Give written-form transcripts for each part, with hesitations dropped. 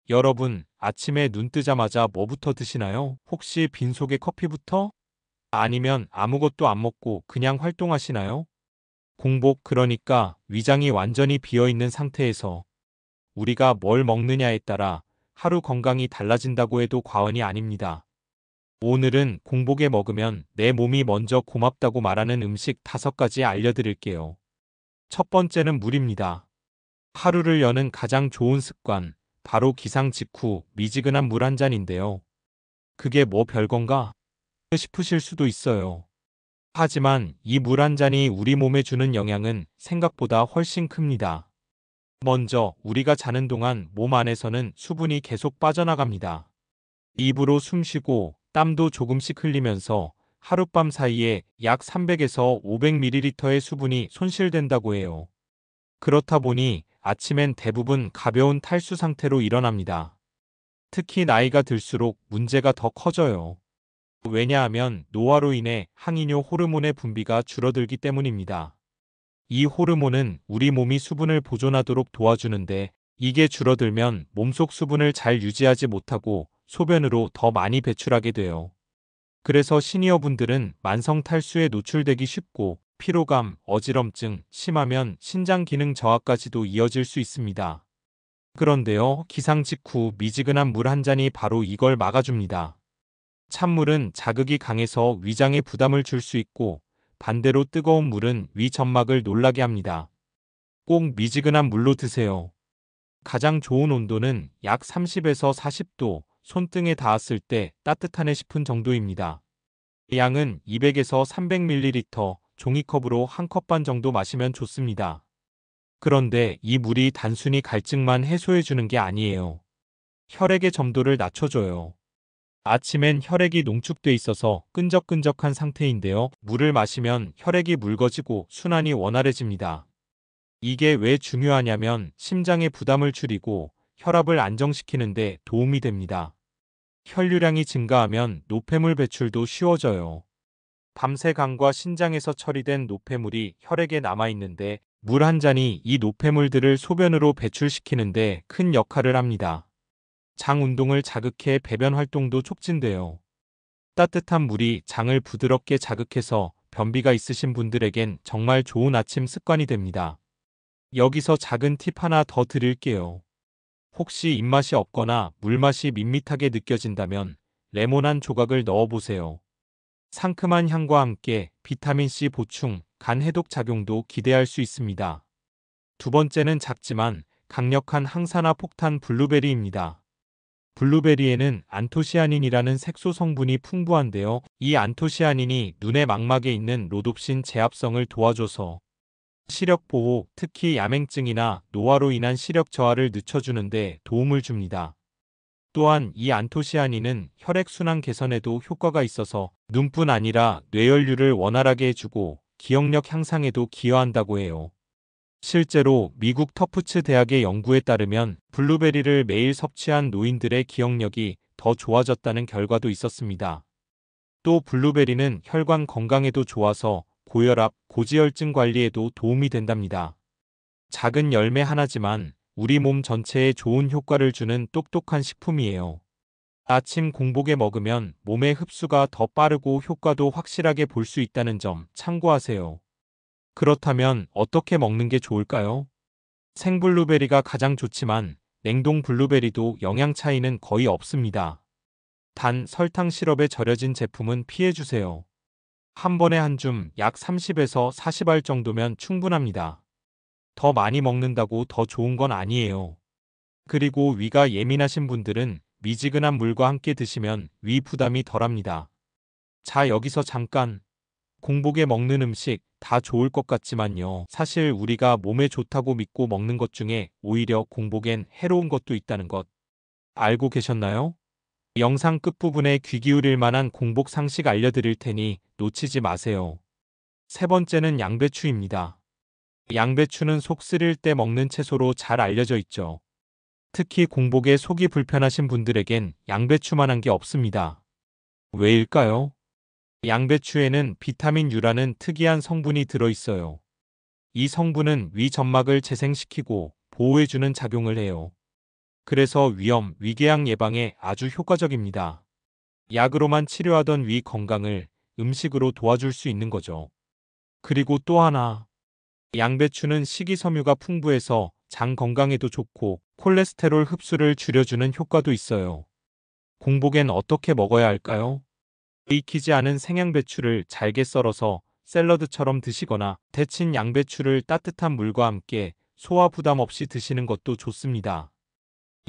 여러분, 아침에 눈 뜨자마자 뭐부터 드시나요? 혹시 빈속에 커피부터? 아니면 아무것도 안 먹고 그냥 활동하시나요? 공복, 그러니까 위장이 완전히 비어 있는 상태에서 우리가 뭘 먹느냐에 따라 하루 건강이 달라진다고 해도 과언이 아닙니다. 오늘은 공복에 먹으면 내 몸이 먼저 고맙다고 말하는 음식 5가지 알려드릴게요. 첫 번째는 물입니다. 하루를 여는 가장 좋은 습관, 바로 기상 직후 미지근한 물 한 잔인데요. 그게 뭐 별건가 싶으실 수도 있어요. 하지만 이 물 한 잔이 우리 몸에 주는 영향은 생각보다 훨씬 큽니다. 먼저 우리가 자는 동안 몸 안에서는 수분이 계속 빠져나갑니다. 입으로 숨 쉬고 땀도 조금씩 흘리면서 하룻밤 사이에 약 300에서 500ml의 수분이 손실된다고 해요. 그렇다 보니 아침엔 대부분 가벼운 탈수 상태로 일어납니다. 특히 나이가 들수록 문제가 더 커져요. 왜냐하면 노화로 인해 항이뇨 호르몬의 분비가 줄어들기 때문입니다. 이 호르몬은 우리 몸이 수분을 보존하도록 도와주는데, 이게 줄어들면 몸속 수분을 잘 유지하지 못하고 소변으로 더 많이 배출하게 돼요. 그래서 시니어분들은 만성 탈수에 노출되기 쉽고 피로감, 어지럼증, 심하면 신장 기능 저하까지도 이어질 수 있습니다. 그런데요, 기상 직후 미지근한 물 한 잔이 바로 이걸 막아줍니다. 찬물은 자극이 강해서 위장에 부담을 줄 수 있고, 반대로 뜨거운 물은 위 점막을 놀라게 합니다. 꼭 미지근한 물로 드세요. 가장 좋은 온도는 약 30에서 40도, 손등에 닿았을 때 따뜻하네 싶은 정도입니다. 양은 200에서 300ml, 종이컵으로 한 컵 반 정도 마시면 좋습니다. 그런데 이 물이 단순히 갈증만 해소해주는 게 아니에요. 혈액의 점도를 낮춰줘요. 아침엔 혈액이 농축돼 있어서 끈적끈적한 상태인데요. 물을 마시면 혈액이 묽어지고 순환이 원활해집니다. 이게 왜 중요하냐면 심장의 부담을 줄이고 혈압을 안정시키는 데 도움이 됩니다. 혈류량이 증가하면 노폐물 배출도 쉬워져요. 밤새 간과 신장에서 처리된 노폐물이 혈액에 남아있는데, 물 한 잔이 이 노폐물들을 소변으로 배출시키는데 큰 역할을 합니다. 장 운동을 자극해 배변 활동도 촉진돼요. 따뜻한 물이 장을 부드럽게 자극해서 변비가 있으신 분들에겐 정말 좋은 아침 습관이 됩니다. 여기서 작은 팁 하나 더 드릴게요. 혹시 입맛이 없거나 물맛이 밋밋하게 느껴진다면 레몬 한 조각을 넣어보세요. 상큼한 향과 함께 비타민C 보충, 간 해독 작용도 기대할 수 있습니다. 두 번째는 작지만 강력한 항산화 폭탄 블루베리입니다. 블루베리에는 안토시아닌이라는 색소 성분이 풍부한데요. 이 안토시아닌이 눈의 망막에 있는 로놉신 제합성을 도와줘서 시력 보호, 특히 야맹증이나 노화로 인한 시력 저하를 늦춰주는 데 도움을 줍니다. 또한 이 안토시아닌은 혈액순환 개선에도 효과가 있어서 눈뿐 아니라 뇌혈류를 원활하게 해주고 기억력 향상에도 기여한다고 해요. 실제로 미국 터프츠 대학의 연구에 따르면 블루베리를 매일 섭취한 노인들의 기억력이 더 좋아졌다는 결과도 있었습니다. 또 블루베리는 혈관 건강에도 좋아서 고혈압, 고지혈증 관리에도 도움이 된답니다. 작은 열매 하나지만 우리 몸 전체에 좋은 효과를 주는 똑똑한 식품이에요. 아침 공복에 먹으면 몸의 흡수가 더 빠르고 효과도 확실하게 볼 수 있다는 점 참고하세요. 그렇다면 어떻게 먹는 게 좋을까요? 생블루베리가 가장 좋지만 냉동 블루베리도 영양 차이는 거의 없습니다. 단 설탕 시럽에 절여진 제품은 피해주세요. 한 번에 한 줌 약 30에서 40알 정도면 충분합니다. 더 많이 먹는다고 더 좋은 건 아니에요. 그리고 위가 예민하신 분들은 미지근한 물과 함께 드시면 위 부담이 덜합니다. 자, 여기서 잠깐. 공복에 먹는 음식 다 좋을 것 같지만요. 사실 우리가 몸에 좋다고 믿고 먹는 것 중에 오히려 공복엔 해로운 것도 있다는 것 알고 계셨나요? 영상 끝부분에 귀 기울일 만한 공복 상식 알려드릴 테니 놓치지 마세요. 세 번째는 양배추입니다. 양배추는 속 쓰릴 때 먹는 채소로 잘 알려져 있죠. 특히 공복에 속이 불편하신 분들에겐 양배추만한 게 없습니다. 왜일까요? 양배추에는 비타민 U라는 특이한 성분이 들어있어요. 이 성분은 위 점막을 재생시키고 보호해주는 작용을 해요. 그래서 위염, 위궤양 예방에 아주 효과적입니다. 약으로만 치료하던 위 건강을 음식으로 도와줄 수 있는 거죠. 그리고 또 하나, 양배추는 식이섬유가 풍부해서 장 건강에도 좋고 콜레스테롤 흡수를 줄여주는 효과도 있어요. 공복엔 어떻게 먹어야 할까요? 익히지 않은 생양배추를 잘게 썰어서 샐러드처럼 드시거나 데친 양배추를 따뜻한 물과 함께 소화 부담 없이 드시는 것도 좋습니다.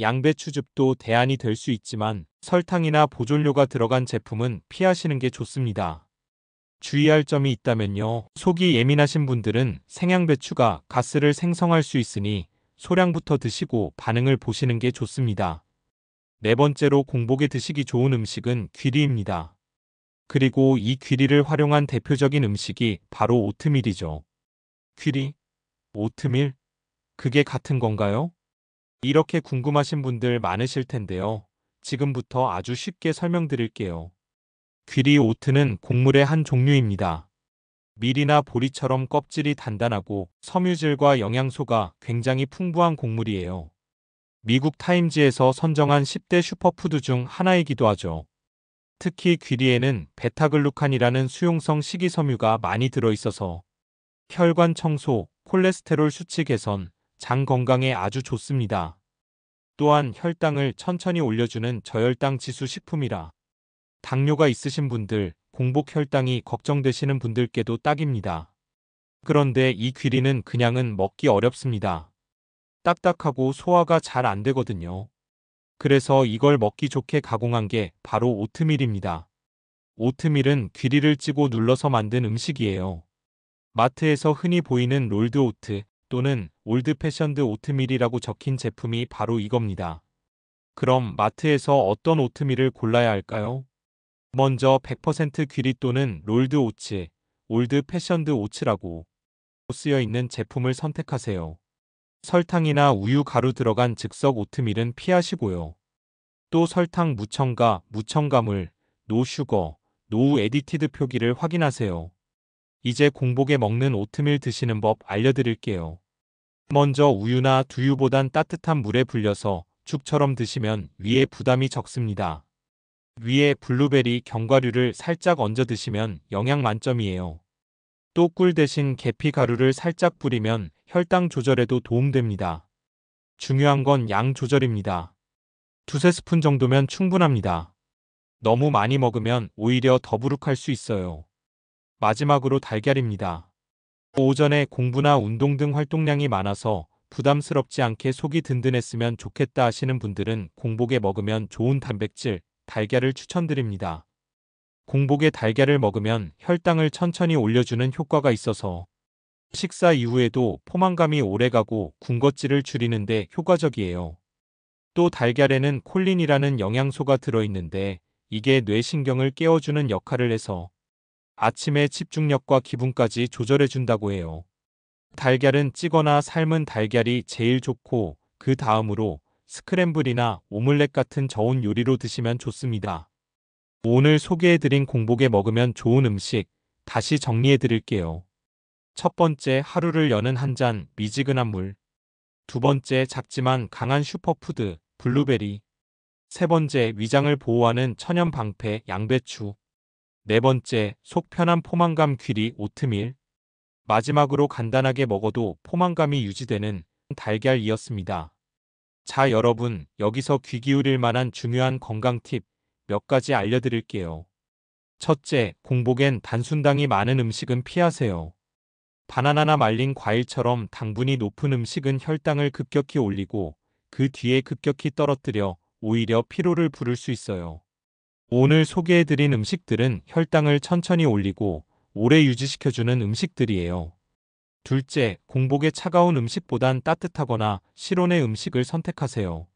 양배추즙도 대안이 될 수 있지만 설탕이나 보존료가 들어간 제품은 피하시는 게 좋습니다. 주의할 점이 있다면요. 속이 예민하신 분들은 생양배추가 가스를 생성할 수 있으니 소량부터 드시고 반응을 보시는 게 좋습니다. 네 번째로 공복에 드시기 좋은 음식은 귀리입니다. 그리고 이 귀리를 활용한 대표적인 음식이 바로 오트밀이죠. 귀리? 오트밀? 그게 같은 건가요? 이렇게 궁금하신 분들 많으실 텐데요. 지금부터 아주 쉽게 설명드릴게요. 귀리 오트는 곡물의 한 종류입니다. 밀이나 보리처럼 껍질이 단단하고 섬유질과 영양소가 굉장히 풍부한 곡물이에요. 미국 타임지에서 선정한 10대 슈퍼푸드 중 하나이기도 하죠. 특히 귀리에는 베타글루칸이라는 수용성 식이섬유가 많이 들어있어서 혈관 청소, 콜레스테롤 수치 개선, 장 건강에 아주 좋습니다. 또한 혈당을 천천히 올려주는 저혈당 지수 식품이라 당뇨가 있으신 분들, 공복 혈당이 걱정되시는 분들께도 딱입니다. 그런데 이 귀리는 그냥은 먹기 어렵습니다. 딱딱하고 소화가 잘 안 되거든요. 그래서 이걸 먹기 좋게 가공한 게 바로 오트밀입니다. 오트밀은 귀리를 찌고 눌러서 만든 음식이에요. 마트에서 흔히 보이는 롤드 오트 또는 올드 패션드 오트밀이라고 적힌 제품이 바로 이겁니다. 그럼 마트에서 어떤 오트밀을 골라야 할까요? 먼저 100% 귀리 또는 롤드 오츠, 올드 패션드 오츠라고 쓰여 있는 제품을 선택하세요. 설탕이나 우유 가루 들어간 즉석 오트밀은 피하시고요. 또 설탕 무첨가, 무첨가물, 노슈거, 노우 에디티드 표기를 확인하세요. 이제 공복에 먹는 오트밀 드시는 법 알려드릴게요. 먼저 우유나 두유보단 따뜻한 물에 불려서 죽처럼 드시면 위에 부담이 적습니다. 위에 블루베리, 견과류를 살짝 얹어 드시면 영양 만점이에요. 또 꿀 대신 계피 가루를 살짝 뿌리면 혈당 조절에도 도움됩니다. 중요한 건 양 조절입니다. 두세 스푼 정도면 충분합니다. 너무 많이 먹으면 오히려 더부룩할 수 있어요. 마지막으로 달걀입니다. 오전에 공부나 운동 등 활동량이 많아서 부담스럽지 않게 속이 든든했으면 좋겠다 하시는 분들은 공복에 먹으면 좋은 단백질, 달걀을 추천드립니다. 공복에 달걀을 먹으면 혈당을 천천히 올려주는 효과가 있어서 식사 이후에도 포만감이 오래가고 군것질을 줄이는데 효과적이에요. 또 달걀에는 콜린이라는 영양소가 들어있는데 이게 뇌신경을 깨워주는 역할을 해서 아침에 집중력과 기분까지 조절해준다고 해요. 달걀은 찌거나 삶은 달걀이 제일 좋고 그 다음으로 스크램블이나 오믈렛 같은 저온 요리로 드시면 좋습니다. 오늘 소개해드린 공복에 먹으면 좋은 음식 다시 정리해드릴게요. 첫 번째, 하루를 여는 한 잔 미지근한 물. 두 번째, 작지만 강한 슈퍼푸드 블루베리. 세 번째, 위장을 보호하는 천연 방패 양배추. 네 번째, 속 편한 포만감 귀리 오트밀. 마지막으로 간단하게 먹어도 포만감이 유지되는 달걀이었습니다. 자, 여러분, 여기서 귀 기울일 만한 중요한 건강 팁 몇 가지 알려드릴게요. 첫째, 공복엔 단순당이 많은 음식은 피하세요. 바나나나 말린 과일처럼 당분이 높은 음식은 혈당을 급격히 올리고 그 뒤에 급격히 떨어뜨려 오히려 피로를 부를 수 있어요. 오늘 소개해드린 음식들은 혈당을 천천히 올리고 오래 유지시켜주는 음식들이에요. 둘째, 공복에 차가운 음식보단 따뜻하거나 실온의 음식을 선택하세요.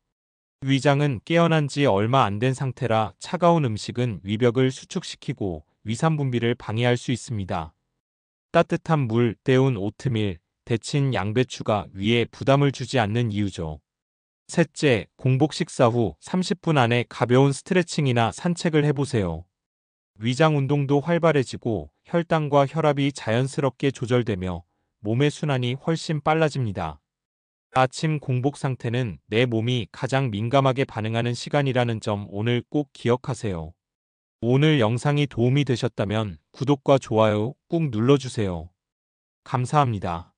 위장은 깨어난 지 얼마 안 된 상태라 차가운 음식은 위벽을 수축시키고 위산 분비를 방해할 수 있습니다. 따뜻한 물, 데운 오트밀, 데친 양배추가 위에 부담을 주지 않는 이유죠. 셋째, 공복 식사 후 30분 안에 가벼운 스트레칭이나 산책을 해보세요. 위장 운동도 활발해지고 혈당과 혈압이 자연스럽게 조절되며 몸의 순환이 훨씬 빨라집니다. 아침 공복 상태는 내 몸이 가장 민감하게 반응하는 시간이라는 점 오늘 꼭 기억하세요. 오늘 영상이 도움이 되셨다면 구독과 좋아요 꾹 눌러주세요. 감사합니다.